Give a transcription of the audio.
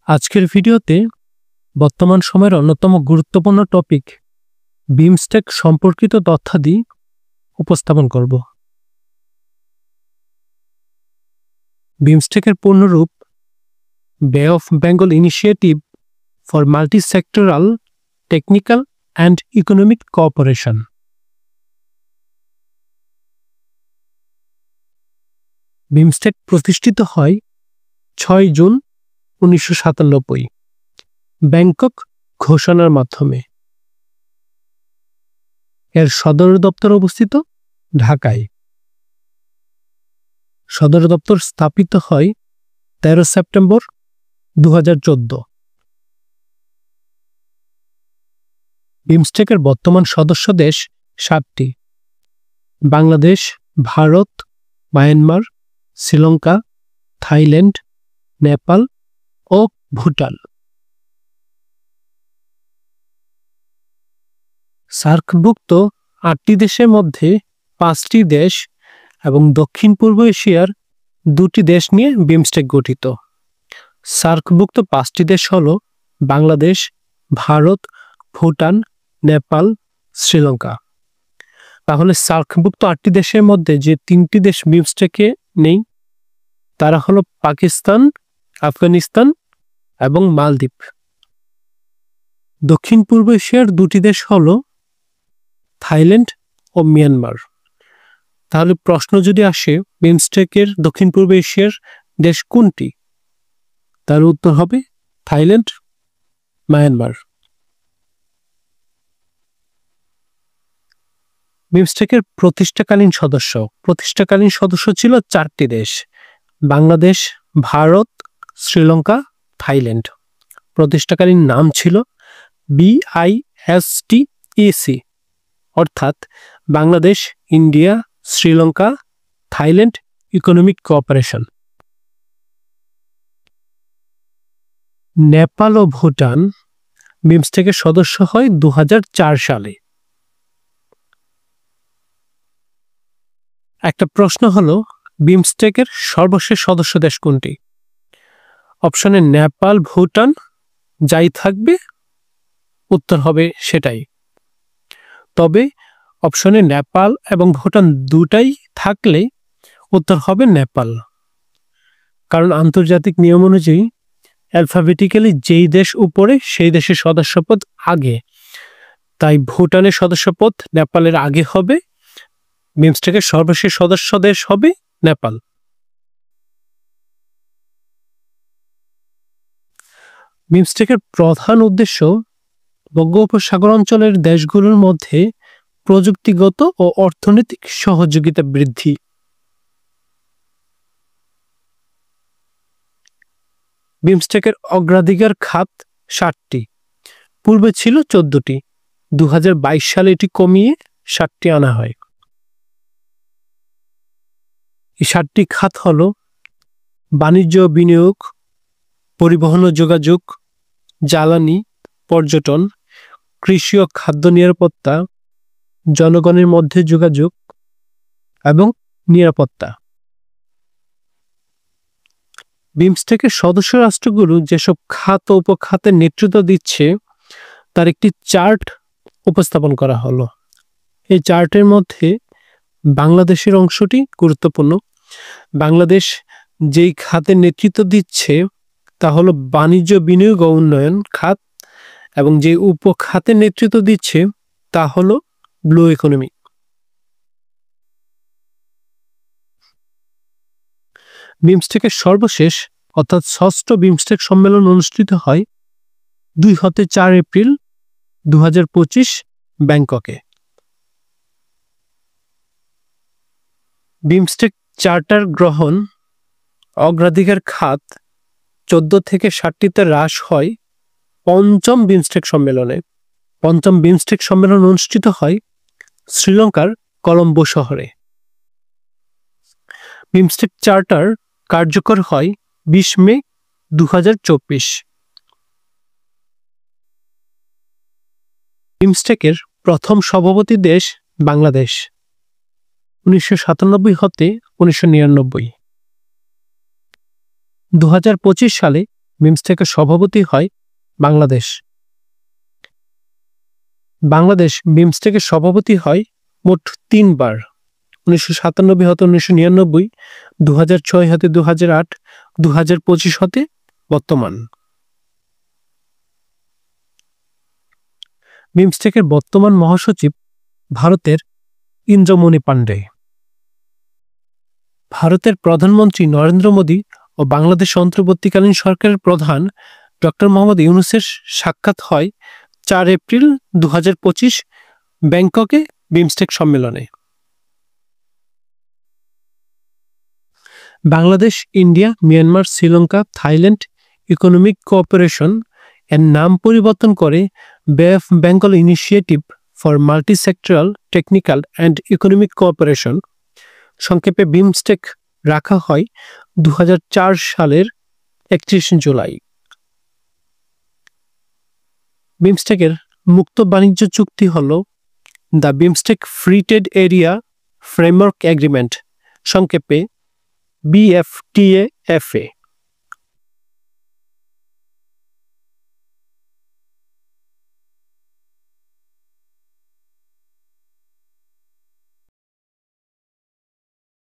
আজকের ভিডিওতে বর্তমান সময়ের অন্যতম গুরুত্বপূর্ণ টপিক বিমস্টেক সম্পর্কিত তথ্যাদি উপস্থাপন করব। বিমস্টেকের পূর্ণরূপ বে of Bengal initiative for multi sectoral technical and economic cooperation. BIMSTEC প্রতিষ্ঠিত হয় 6 জুন 1997 ব্যাংকক ঘোষণার মাধ্যমে। এর সদর দপ্তর অবস্থিত ঢাকায়। সদর দপ্তর স্থাপিত হয় 13 সেপ্টেম্বর 2014। বিমস্টেকের বর্তমান সদস্য দেশ 7টি: বাংলাদেশ, ভারত, মায়ানমার, শ্রীলঙ্কা, থাইল্যান্ড, নেপাল ও ভুটান। সার্কভুক্ত 8টি দেশের মধ্যে 5টি দেশ এবং দক্ষিণ পূর্ব এশিয়ার 2টি দেশ নিয়ে বিমস্টেক গঠিত। সার্কভুক্ত 5টি দেশ হল বাংলাদেশ, ভারত, ভুটান, নেপাল, শ্রীলঙ্কা। তাহলে সার্কভুক্ত 8টি দেশের মধ্যে যে 3টি দেশ বিমস্টেকে নেই তারা হলো পাকিস্তান, আফগানিস্তান এবং মালদ্বীপ। দক্ষিণ পূর্ব এশিয়ার 2টি দেশ হল থাইল্যান্ড ও মিয়ানমার। তাহলে প্রশ্ন যদি আসে বিমস্টেকের দক্ষিণ পূর্ব এশিয়ার দেশ কোনটি, তার উত্তর হবে থাইল্যান্ড, মায়ানমার। বিমস্টেকের প্রতিষ্ঠাকালীন সদস্য ছিল 4টি দেশ: বাংলাদেশ, ভারত, শ্রীলঙ্কা, থাইল্যান্ড। প্রতিষ্ঠাকালীন নাম ছিল BISTEC, অর্থাৎ Bangladesh, India, Sri Lanka, Thailand economic cooperation. Nepal ও ভুটান বিমস্টেকের সদস্য হয় 2004 সালে। একটা প্রশ্ন হলো বিমস্টেকের সর্বশেষ সদস্য দেশ কোনটি? অপশনে নেপাল, ভুটান যাই থাকবে উত্তর হবে সেটাই। তবে অপশনে নেপাল এবং ভুটান দুটাই থাকলে উত্তর হবে নেপাল, কারণ আন্তর্জাতিক নিয়ম অনুযায়ী অ্যালফাবেটিক্যালি যেই দেশ উপরে সেই দেশের সদস্যপদ আগে, তাই ভুটানের সদস্যপদ নেপালের আগে হবে। বিমস্টেকের সর্বশেষ সদস্য দেশ হবে নেপাল। বিমস্টেকের প্রধান উদ্দেশ্য বঙ্গোপসাগর অঞ্চলের দেশগুলোর মধ্যে প্রযুক্তিগত ও অর্থনৈতিক সহযোগিতা বৃদ্ধি। বিমস্টেকের অগ্রাধিকার খাত 7টি, পূর্বে ছিল 14টি। 2022 সালে এটি কমিয়ে 7টি আনা হয়। এই 7টি খাত হল বাণিজ্য, বিনিয়োগ, পরিবহন ও যোগাযোগ, জ্বালানি, পর্যটন, কৃষি ও খাদ্য নিরাপত্তা, জনগণের মধ্যে যোগাযোগ এবং নিরাপত্তা। বিমস্টেকের সদস্য রাষ্ট্রগুলো যেসব খাত ও উপখাতের নেতৃত্ব দিচ্ছে তার একটি চার্ট উপস্থাপন করা হলো। এই চার্টের মধ্যে বাংলাদেশের অংশটি গুরুত্বপূর্ণ। বাংলাদেশ যেই খাতের নেতৃত্ব দিচ্ছে তা হলো বাণিজ্য, বিনিয়োগ ও উন্নয়ন খাত, এবং যে উপখাতের নেতৃত্ব দিচ্ছে তা হলো ব্লু ইকোনমি। বিমস্টেকের সর্বশেষ অর্থাৎ 6ষ্ঠ বিমস্টেক সম্মেলন অনুষ্ঠিত হয় 2-4 এপ্রিল 2025 ব্যাংককে। বিমস্টেক চার্টার গ্রহণ অগ্রাধিকার খাত 14 থেকে 7টিতে হ্রাস হয় 5ম বিমস্টেক সম্মেলনে। 5ম বিমস্টেক সম্মেলন অনুষ্ঠিত হয় শ্রীলঙ্কার কলম্বো শহরে। বিমস্টেক চার্টার কার্যকর হয় 20 মে 2024। বিমস্টেকের প্রথম সভাপতি দেশ বাংলাদেশ 1997 হতে 1999। 2025 সালে বিমস্টেকের সভাপতি হয় বাংলাদেশ। বাংলাদেশ বিমস্টেকের সভাপতি হয় মোট 3 বার, 1997 হতে 1999, 2006 হতে 2008, 2025 হতে বর্তমান। বিমস্টেকের বর্তমান মহাসচিব ভারতের ইন্দ্রমণি পাণ্ডে। ভারতের প্রধানমন্ত্রী নরেন্দ্র মোদী ও বাংলাদেশ অন্তর্বর্তীকালীন সরকারের প্রধান ডক্টর মোহাম্মদ ইউনূসের সাক্ষাৎ হয় 4 এপ্রিল 2025 ব্যাংককে বিমস্টেক সম্মেলনে। Bangladesh, India, Myanmar, Sri Lanka, Thailand economic cooperation এর নাম পরিবর্তন করে বে of Bengal initiative for multi sectoral technical and economic cooperation, সংক্ষেপে বিমস্টেক, রাখা হয় 2004 সালের 31 জুলাই। বিমস্টেকের মুক্ত বাণিজ্য চুক্তি হল the BIMSTEC free trade area framework agreement, সংক্ষেপে BFTAFA।